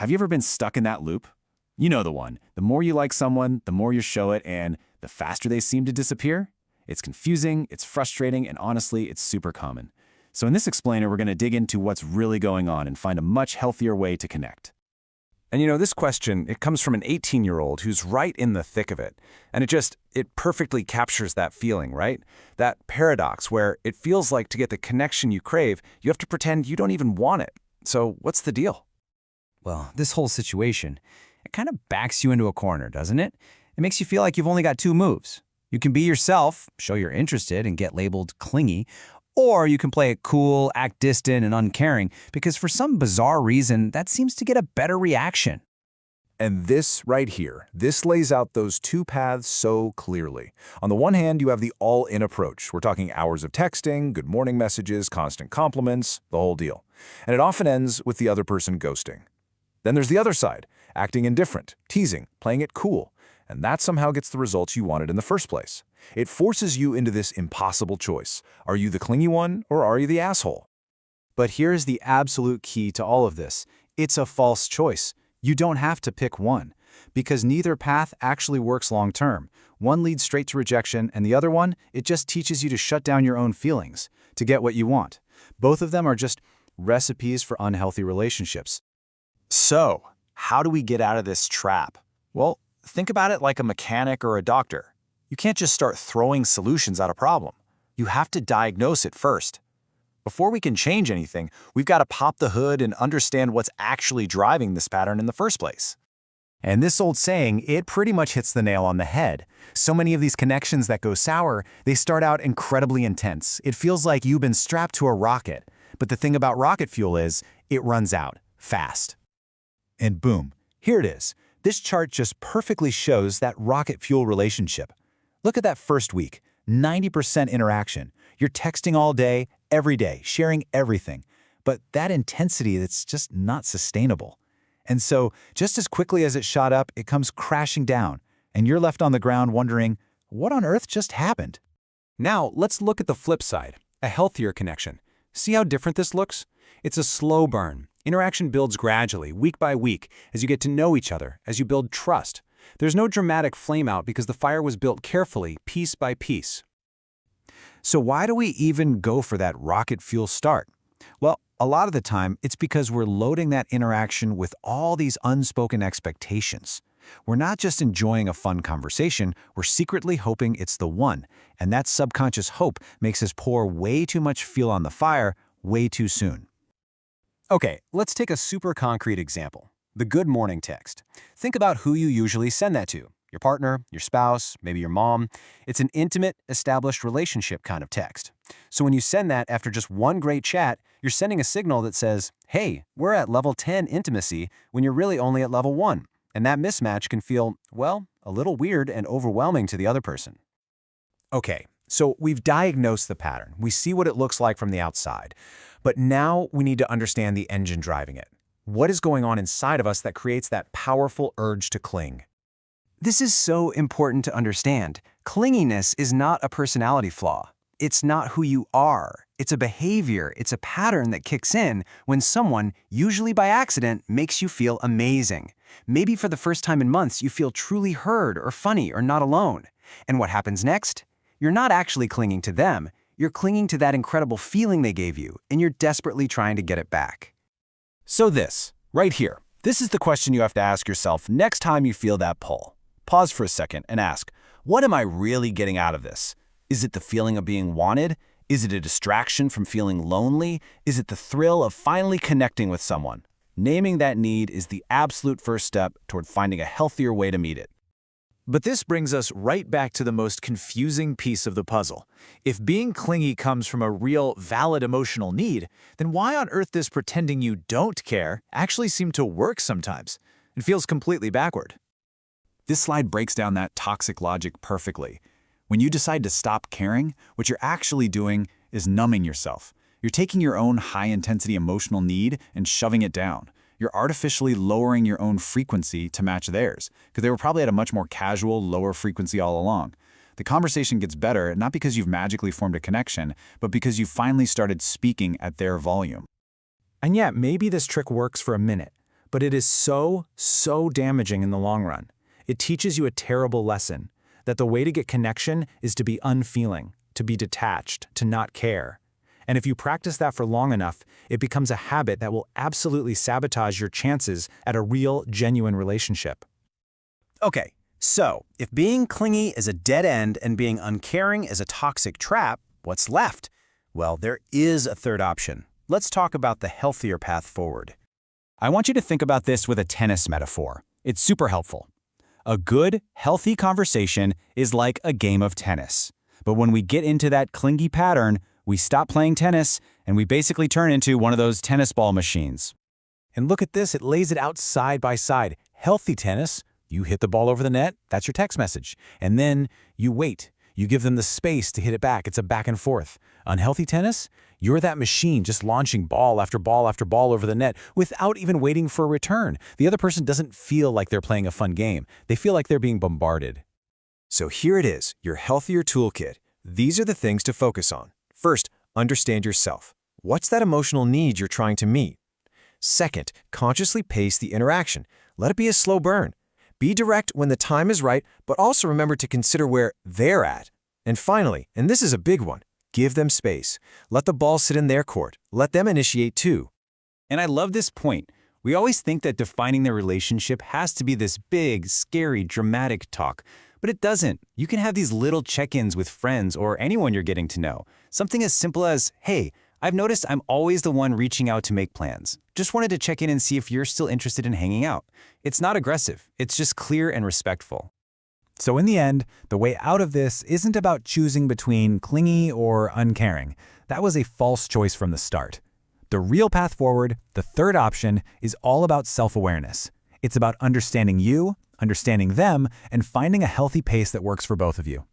Have you ever been stuck in that loop? You know the one. The more you like someone, the more you show it, and the faster they seem to disappear? It's confusing, it's frustrating, and honestly, it's super common. So in this explainer, we're going to dig into what's really going on and find a much healthier way to connect. And this question, it comes from an 18-year-old who's right in the thick of it. And it perfectly captures that feeling, right? That paradox where it feels like to get the connection you crave, you have to pretend you don't even want it. So what's the deal? Well, this whole situation, it kind of backs you into a corner, doesn't it? It makes you feel like you've only got two moves. You can be yourself, show you're interested, and get labeled clingy, or you can play it cool, act distant, and uncaring, because for some bizarre reason, that seems to get a better reaction. And this right here, this lays out those two paths so clearly. On the one hand, you have the all-in approach. We're talking hours of texting, good morning messages, constant compliments, the whole deal. And it often ends with the other person ghosting. Then there's the other side, acting indifferent, teasing, playing it cool. And that somehow gets the results you wanted in the first place. It forces you into this impossible choice. Are you the clingy one, or are you the asshole? But here's the absolute key to all of this. It's a false choice. You don't have to pick one, because neither path actually works long-term. One leads straight to rejection, and the other one, it just teaches you to shut down your own feelings, to get what you want. Both of them are just recipes for unhealthy relationships. So, how do we get out of this trap? Well, think about it like a mechanic or a doctor. You can't just start throwing solutions at a problem. You have to diagnose it first. Before we can change anything, we've got to pop the hood and understand what's actually driving this pattern in the first place. And this old saying, it pretty much hits the nail on the head. So many of these connections that go sour, they start out incredibly intense. It feels like you've been strapped to a rocket. But the thing about rocket fuel is, it runs out fast. And boom, here it is. This chart just perfectly shows that rocket fuel relationship. Look at that first week, 90% interaction. You're texting all day, every day, sharing everything. But that intensity, that's just not sustainable. And so, just as quickly as it shot up, it comes crashing down. And you're left on the ground wondering, what on earth just happened? Now, let's look at the flip side, a healthier connection. See how different this looks? It's a slow burn. Interaction builds gradually, week by week, as you get to know each other, as you build trust. There's no dramatic flameout because the fire was built carefully, piece by piece. So why do we even go for that rocket fuel start? Well, a lot of the time, it's because we're loading that interaction with all these unspoken expectations. We're not just enjoying a fun conversation, we're secretly hoping it's the one. And that subconscious hope makes us pour way too much fuel on the fire way too soon. Okay, let's take a super concrete example. The good morning text. Think about who you usually send that to. Your partner, your spouse, maybe your mom. It's an intimate, established relationship kind of text. So when you send that after just one great chat, you're sending a signal that says, hey, we're at level 10 intimacy when you're really only at level 1. And that mismatch can feel, well, a little weird and overwhelming to the other person. Okay, so we've diagnosed the pattern. We see what it looks like from the outside. But now we need to understand the engine driving it. What is going on inside of us that creates that powerful urge to cling? This is so important to understand. Clinginess is not a personality flaw. It's not who you are. It's a behavior, it's a pattern that kicks in when someone, usually by accident, makes you feel amazing. Maybe for the first time in months, you feel truly heard or funny or not alone. And what happens next? You're not actually clinging to them. You're clinging to that incredible feeling they gave you, and you're desperately trying to get it back. So this, right here, this is the question you have to ask yourself next time you feel that pull. Pause for a second and ask, what am I really getting out of this? Is it the feeling of being wanted? Is it a distraction from feeling lonely? Is it the thrill of finally connecting with someone? Naming that need is the absolute first step toward finding a healthier way to meet it. But this brings us right back to the most confusing piece of the puzzle. If being clingy comes from a real, valid emotional need, then why on earth does pretending you don't care actually seem to work sometimes? It feels completely backward. This slide breaks down that toxic logic perfectly. When you decide to stop caring, what you're actually doing is numbing yourself. You're taking your own high-intensity emotional need and shoving it down. You're artificially lowering your own frequency to match theirs, because they were probably at a much more casual, lower frequency all along. The conversation gets better not because you've magically formed a connection, but because you finally started speaking at their volume. And yeah, maybe this trick works for a minute, But it is so damaging in the long run. It teaches you a terrible lesson, that the way to get connection is to be unfeeling, to be detached, to not care. And if you practice that for long enough, it becomes a habit that will absolutely sabotage your chances at a real, genuine relationship. Okay, so if being clingy is a dead end and being uncaring is a toxic trap, what's left? Well, there is a third option. Let's talk about the healthier path forward. I want you to think about this with a tennis metaphor. It's super helpful. A good, healthy conversation is like a game of tennis. But when we get into that clingy pattern, we stop playing tennis and we basically turn into one of those tennis ball machines. And look at this, it lays it out side by side. Healthy tennis, you hit the ball over the net, that's your text message. And then you wait. You give them the space to hit it back. It's a back and forth. Unhealthy tennis, you're that machine just launching ball after ball after ball over the net without even waiting for a return. The other person doesn't feel like they're playing a fun game. They feel like they're being bombarded. So here it is, your healthier toolkit. These are the things to focus on. First, understand yourself. What's that emotional need you're trying to meet? Second, consciously pace the interaction. Let it be a slow burn. Be direct when the time is right, but also remember to consider where they're at. And finally, and this is a big one, give them space. Let the ball sit in their court. Let them initiate too. And I love this point. We always think that defining the relationship has to be this big, scary, dramatic talk. But it doesn't. You can have these little check-ins with friends or anyone you're getting to know. Something as simple as, hey, I've noticed I'm always the one reaching out to make plans. Just wanted to check in and see if you're still interested in hanging out. It's not aggressive. It's just clear and respectful. So in the end, the way out of this isn't about choosing between clingy or uncaring. That was a false choice from the start. The real path forward, the third option, is all about self-awareness. It's about understanding you, understanding them, and finding a healthy pace that works for both of you.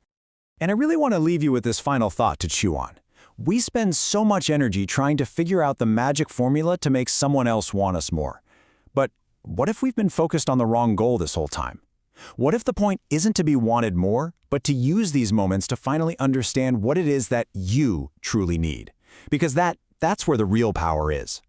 And I really want to leave you with this final thought to chew on. We spend so much energy trying to figure out the magic formula to make someone else want us more. But what if we've been focused on the wrong goal this whole time? What if the point isn't to be wanted more, but to use these moments to finally understand what it is that you truly need? Because that's where the real power is.